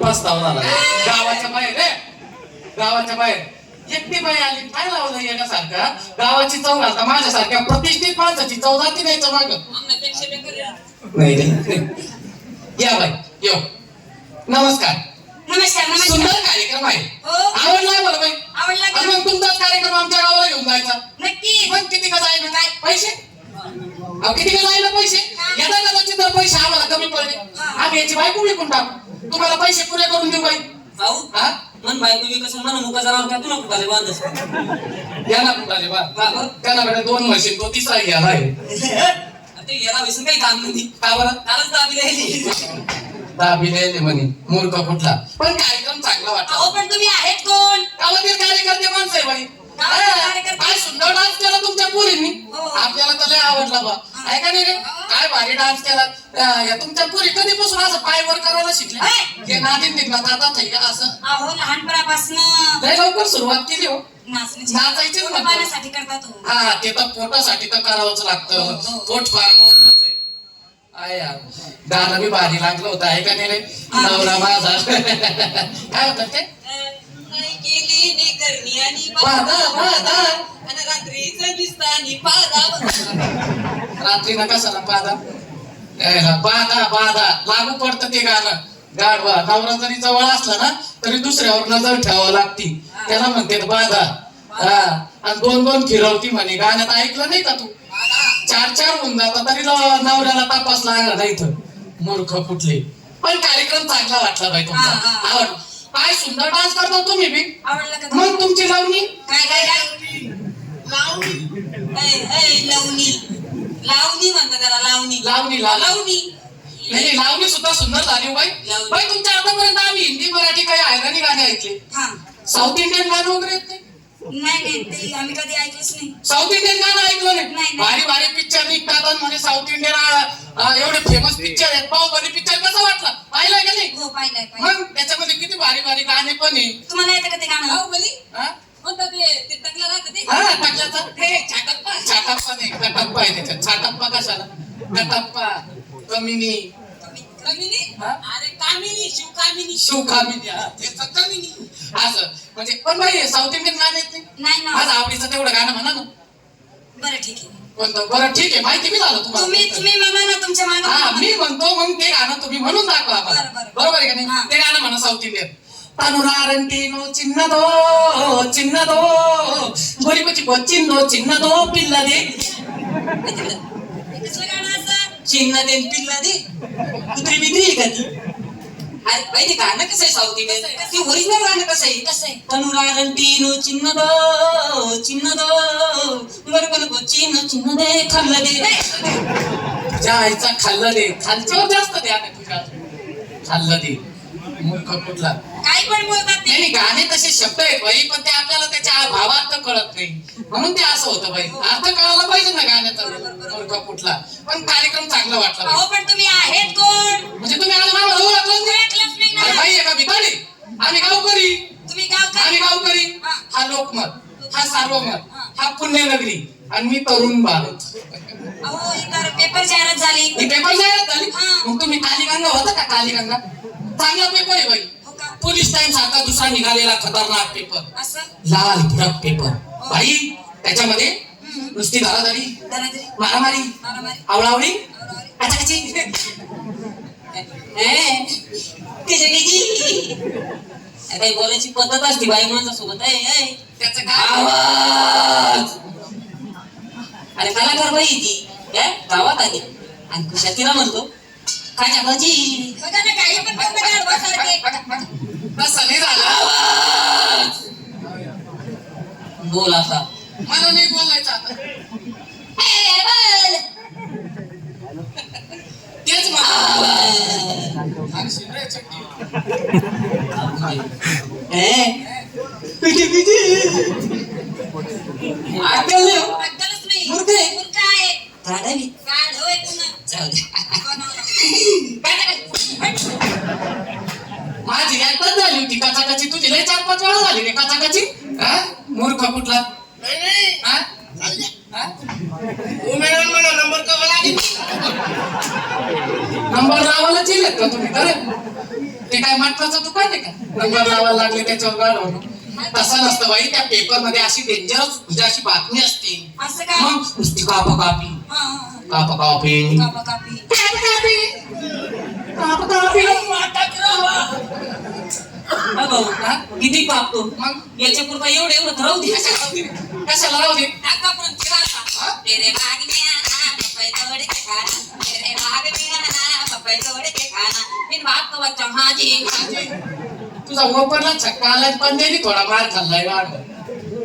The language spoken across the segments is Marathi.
प्रस्ताव झाला गावाच्या बाहेर रे, गावाच्या बाहेर एकटी बाई आली, काय लावलं येण्यासारखं गावाची चव घालता माझ्यासारख्या प्रतिष्ठित माणसाची चव जाती द्यायचं माग नाही रे. या बाई यो नमस्कार. नमस्कार नमस्कार. सुंदर कार्यक्रम आहे, हो. आवडला मला बाई. आवडला का? आणि मग तुमचाच कार्यक्रम आमच्या गावाला घेऊन जायचा. नक्की. मग किती का जायला काय पैसे, अहो किती का जायला पैसे, येता कदाचित जर पैसे आम्हाला कमी पडले आम्ही याची बायको विकून टाकू, तुम्हाला पैसे पुरे करून देऊ बाई. भाऊ हा मन बायको विकस मन मुका जरा काय तुला कुठाले बांधस या ना कुठाले बा त्याला दोन मशीन तो तिसरा घ्यायला आहे. ते याला विसरून काही काम नाही. का बरं कालच दाबी राहिली. दाबी द्यायले म्हणे मूर्ख कुठला, पण कार्यक्रम चांगला वाटला. अहो पण तुम्ही आहेत कोण? गावातील कार्यकर्ते माणसं आहे बाई. काय सुंदर डान्स केला तुमच्या पोरींनी, आपल्याला तर लय आवडला बा. ऐका नाही रे काय भारी डान्स केला. या तुमच्या पोरी कधीपासून असं पाय वर करायला शिकले, हे नादिन निघणार आता થઈ असं. अहो लहानपणापासून लय लवकर सुरुवात केली हो. नाचायचीच पाण्यासाठी करतात हो. हा ते तर पोटासाठी तर करावंच लागतं, पोट फार मोठं आहे. आहे यार गाणं बी भारी लागलं होतं ऐका नाही रे नवरा माझा काय होतं ते केली नी करणी आणि बाधा बाधा आणि रात्रीचं दिसतानी पादा. रात्री नका सला बाधा बाधा बाधा लागू पडतं ते गाणं. गाढवा नवरा जरी जवळ असला ना तरी दुसऱ्यावर नजर ठेवावं लागती, त्याला म्हणते बाधा. हा आणि दोन दोन फिरवती म्हणे गाण्यात, ऐकलं नाही का तू? चार चार होऊन जातात तरी नवऱ्याला तपास लागला नाही तर मूर्ख कुठले. पण कार्यक्रम चांगला वाटला बाई तुमचा, आवड. काय सुंदर डान्स करता तुम्ही बी. आवडला का? मग तुमची लावणी काय काय काय लावणी लावणी म्हणतात त्याला लावणी लावणी लावणी. नाही लावणी सुद्धा सुंदर झाली हो बाई. बाई तुमच्या आतापर्यंत आम्ही हिंदी मराठी काही हैराणी गाणे ऐकले, हा साऊथ इंडियन गाणं वगैरे येत नाही. नाही नाही ते आम्ही कधी ऐकलंच नाही. साऊथ इंडियन गाणं ऐकलं नाही. नाही. भारी भारी पिक्चर निघतात म्हणे साऊथ इंडियन, एवढे फेमस पिक्चर आहेत. बाहुबली पिक्चर कसा वाटला, पाहिलाय का नाही? हो पाहिलंय पाहिलंय. मग त्याच्यामध्ये किती भारी भारी गाणे पण आहे. तुम्हाला येतं का ते गाणं? बाहुबली हा? म्हणतात ते टकला राहतं ते. हा टाकल्याचा ते छाटप्पा छाटप्पा नाही कटप्पा आहे त्याच्यात. छाटप्पा कशाला, कटप्पा कमिनी कमिनी हा? अरे कामिनी शिवकामिनी शिवकामिनी हा, त्याचं कमिनी असं म्हणजे. पण बाई साऊथ इंडियन गाणे येत नाही. नाही ना. माझं आवडीचं तेवढं गाणं म्हणा ना. बरं ठीक आहे. कोणतं? बरं ठीक आहे, माहिती बी झालं तुम्ही तुम्हाला. तुम्ही म्हणा ना तुमच्या हा मागे. मी म्हणतो मग ते गाणं तुम्ही म्हणून दाखवा आम्हाला. बरं, बरं. बरोबर आहे का नाही? हा. ते गाणं म्हणा साऊथ इंडियन. तनुरारंटीनो चिन्नदो चिन्नदो गोरीपची चिन्नो चिन्नदो पिल्ला दे. कसलं गाणं असं? चिन्ह देन पिल्ला दे कुत्री बित्री आहे का ती? अरे बाई ते गाणं कसं आहे साऊथ इंडियन, ते ओरिजिनल गाणं कसं आहे? कसं आहे? तनुरारंटीनो चिन्ह दो बरोबर चिन्ह चिन्ह दे खाल्लं दे. तुझ्या आईचा खाल्लं दे, खालच्यावर जास्त द्या नाही तुझ्या, खाल्लं दे मूर्ख कुठला. काही पण बोलतात ते. नाही गाणे तसे शब्द आहेत बाई, पण ते आपल्याला त्याच्या भावार्थ कळत नाही म्हणून ते असं होतं बाई. अर्थ कळायला पाहिजे ना गाण्याचा, मूर्ख कुठला. पण कार्यक्रम चांगला वाटला बाई. अहो पण तुम्ही आहेत कोण? म्हणजे तुम्ही आज नाव ओळखलं नाही? ओळखलंच नाही अरे ना. बाई एका भिकारी, आम्ही गावकरी, तुम्ही गाव आम्ही गावकरी. हा लोकमत, हा सार्वमत, हा पुण्यनगरी आणि मी तरुण भारत. अहो इतर पेपर जाहिरात झाली. ही पेपर जाहिरात झाली. हा. मग तुम्ही कालीगंगा होता का? कालीगंगा चांगला पेपर आहे बाई. हो का? पोलीस टाइम सारखा दुसरा निघालेला खतरनाक पेपर, असं लाल भडक पेपर बाई. त्याच्यामध्ये नुसती धाराधारी, धनाधरी मारामारी, मारामारी आवळावळी, आवरावरी. काचाकाची. काही बोलायची पद्धत असते बाई माणसासोबत. त्याचं काय आवाज. अरे कलाकार बाई ती गावात आली आणि कुशा तिला म्हणतो खाजा भाजी. बघा ना काही पण बोलता गाढवासारखे. तसं नाही झालं. आवाज बोल असा. मला नाही बोलायचं आता. ए, बोल. तेच मला आणि शिंदे चट्टी. अक्कल नाही हो. अक्कलच नाही. मूर्ख आहे. मूर्ख आहे. गाढवी. गाढव आहे पुन्हा. जाऊ दे. माझी एकच झाली होती काचाकाची, तुझी लय 4-5 वेळा झाली रे काचाकाची. हा? मूर्ख कुठला. हा? हा? नंबर लावायला चिल्लेत का तुम्ही? खरं ते काय मटणाचं दुकान आहे का नंबर लावायला लागले त्याच्यावर गाडवून तसं नसतं बाई त्या पेपर मध्ये अशी डेंजरस म्हणजे अशी बातमी असते असं काय मग नुसती कापा कापी हा, हा, कापा कापी कापा कापी कापा कापी भाऊ किती पापतो मग याच्या पुरता एवढं एवढं राहू दे कशाला राहू दे आतापर्यंत केला होता. तेरे बाग में आना पपई तोड़ के खाना तेरे बाग में आना पपई तोड़ के खाना फिर बात तो बच्चा हाँ जी तुझा ओपरला छक्का आलाय पण त्यांनी थोडा मार खाल्लाय वाढ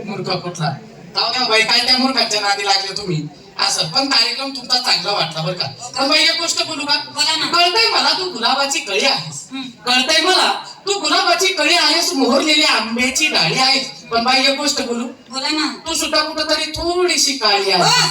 मूर्ख कुठला जाऊ द्या बाई काय त्या मूर्खाच्या नादी लागले तुम्ही असं पण कार्यक्रम तुमचा चांगला वाटला बरं का पण बाई एक गोष्ट बोलू का बोला ना. कळतंय मला तू गुलाबाची कळी आहेस कळतंय मला तू गुलाबाची कळी आहेस मोहरलेल्या आंब्याची डाळी आहेस पण बाई एक गोष्ट बोलू बोला ना तू सुद्धा कुठं तरी थोडीशी काळी हो आहे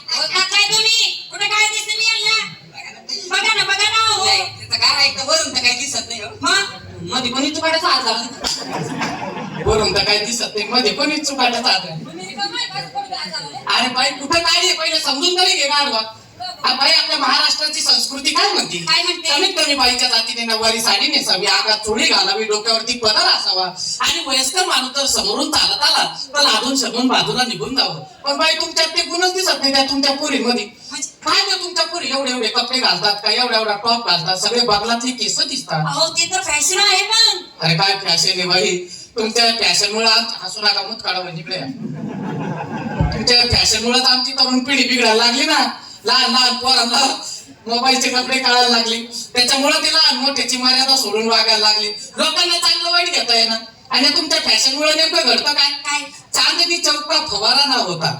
बोलता काय तुम्ही कुठे काय दिसत मी यांना बघा ना हो त्याचं काय ऐकतं वरून तर काही दिसत नाही हो. मग मध्ये कोणी चुकाड्याचा हात झाला वरून तर काही दिसत नाही मध्ये कोणी चुकाटच आलं तुम्ही रिकामं आहे, माझं कोणी काय झालं? अरे बाई कुठं काय आहे पहिले समजून तरी घे गाडवा बाई आपल्या महाराष्ट्राची संस्कृती काय म्हणते काय म्हणते? कमीत कमी बाईच्या जातीने नऊवारी साडी नेसावी आगात चोळी घालावी डोक्यावरती पदर असावा आणि वयस्कर माणूस तर समोरून चालत आला तर लादून शमून बाजूला निघून जावं पण बाई तुमच्यात ते गुणच दिसत नाही त्या तुमच्या पोरीमध्ये काय ते तुमच्या पोरी एवढे एवढे कपडे घालतात का एवढा एवढा टॉप घालतात सगळे बगलातली केस दिसतात अहो ते तर फॅशन आहे पण अरे काय फॅशन आहे बाई तुमच्या फॅशन मुळे हसू नका मुत काढा म्हणजे इकडे तुमच्या फॅशन मुळे आमची तरुण पिढी बिघडायला लागली ना लहान लहान पोरांना मोबाईलचे कपडे काढायला लागले त्याच्यामुळे ते लहान मोठ्याची मर्यादा सोडून वागायला लागली लोकांना चांगलं वाईट घेता येणार आणि तुमच्या फॅशन मुळे नेमकं घडतं काय काय चांदनी चौका फवारा ना होता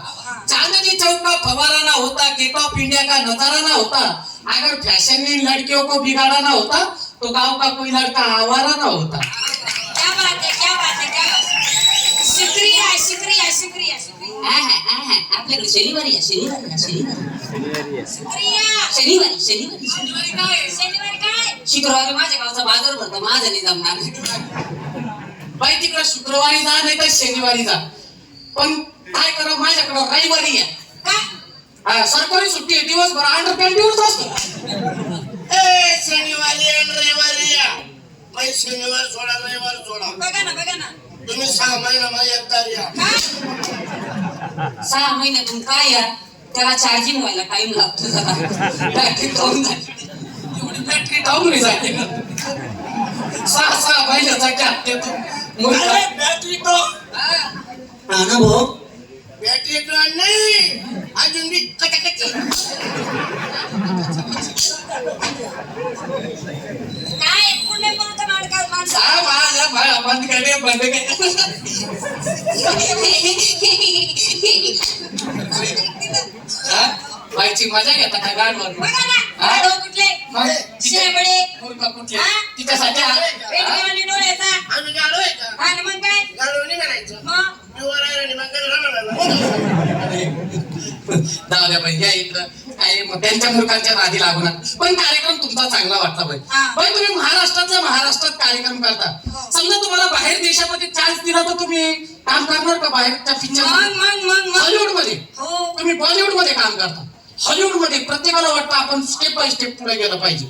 चांदनी चौका फवारा ना होता गेट ऑफ इंडिया का नजारा ना होता अगर फैशन ने लड़कियों को बिगाड़ा ना होता तो गांव का कोई लड़का आवारा ना होता क्या बात है क्या बात है क्या बात है शुक्रिया शुक्रिया शुक्रिया शुक्रिया आपल्याकडे शनिवारी या शनिवारी शुक्रिया शनिवारी शनिवारी काय शुक्रवारी माझ्या गावचा बाजार भरतो माझा नाही जमणार बाई तिकडे शुक्रवारी जा नाही तर शनिवारी जा पण काय करा माझ्याकडे रविवारी या काय सरकारी सुट्टी आहे दिवसभर अंडरपॅन्टीवरच असतो शनिवारी आणि रविवारी या बाई शनिवार सोडा रविवार सोडा बघा ना तुम्ही 6 महिना माझ्या एकदा या काय 6 महिन्यातून काय या त्याला चार्जिंग व्हायला टाइम लागतो जरा बॅटरी डाऊन झाली एवढी बॅटरी डाऊन नाही जाते का 6 महिन्याचा गॅप देतो अरे बॅटरी तो हा ना भाऊ बॅटरी तो नाही अजून मी कटाकटी काय पुणे म्हणून नाटकात माणसं बंद करे बंद करे बाईची मजा घेता का गाडवर बघा ना डो कुठले मग शेबडे मूर्ख कुठले हा? तिच्यासाठी वेगवेगळ्या डोळ्याचा आम्ही गाडो आहे का आणि मग काय गाडो नाही म्हणायचं मग पिवर आहे आणि मग राहणार जाऊ द्या बाई या इकडं काय मग त्यांच्या मूर्खांच्या नादी लागू नका पण कार्यक्रम तुमचा चांगला वाटला बाई हा. बाई तुम्ही महाराष्ट्रात कार्यक्रम करता समजा तुम्हाला बाहेर देशामध्ये चान्स दिला तर तुम्ही काम करणार का बाहेरच्या पिक्चर मग हॉलिवूड मध्ये हो तुम्ही बॉलिवूड मध्ये काम करता हॉलिवूड मध्ये प्रत्येकाला वाटतं आपण स्टेप बाय स्टेप पुढे गेलं पाहिजे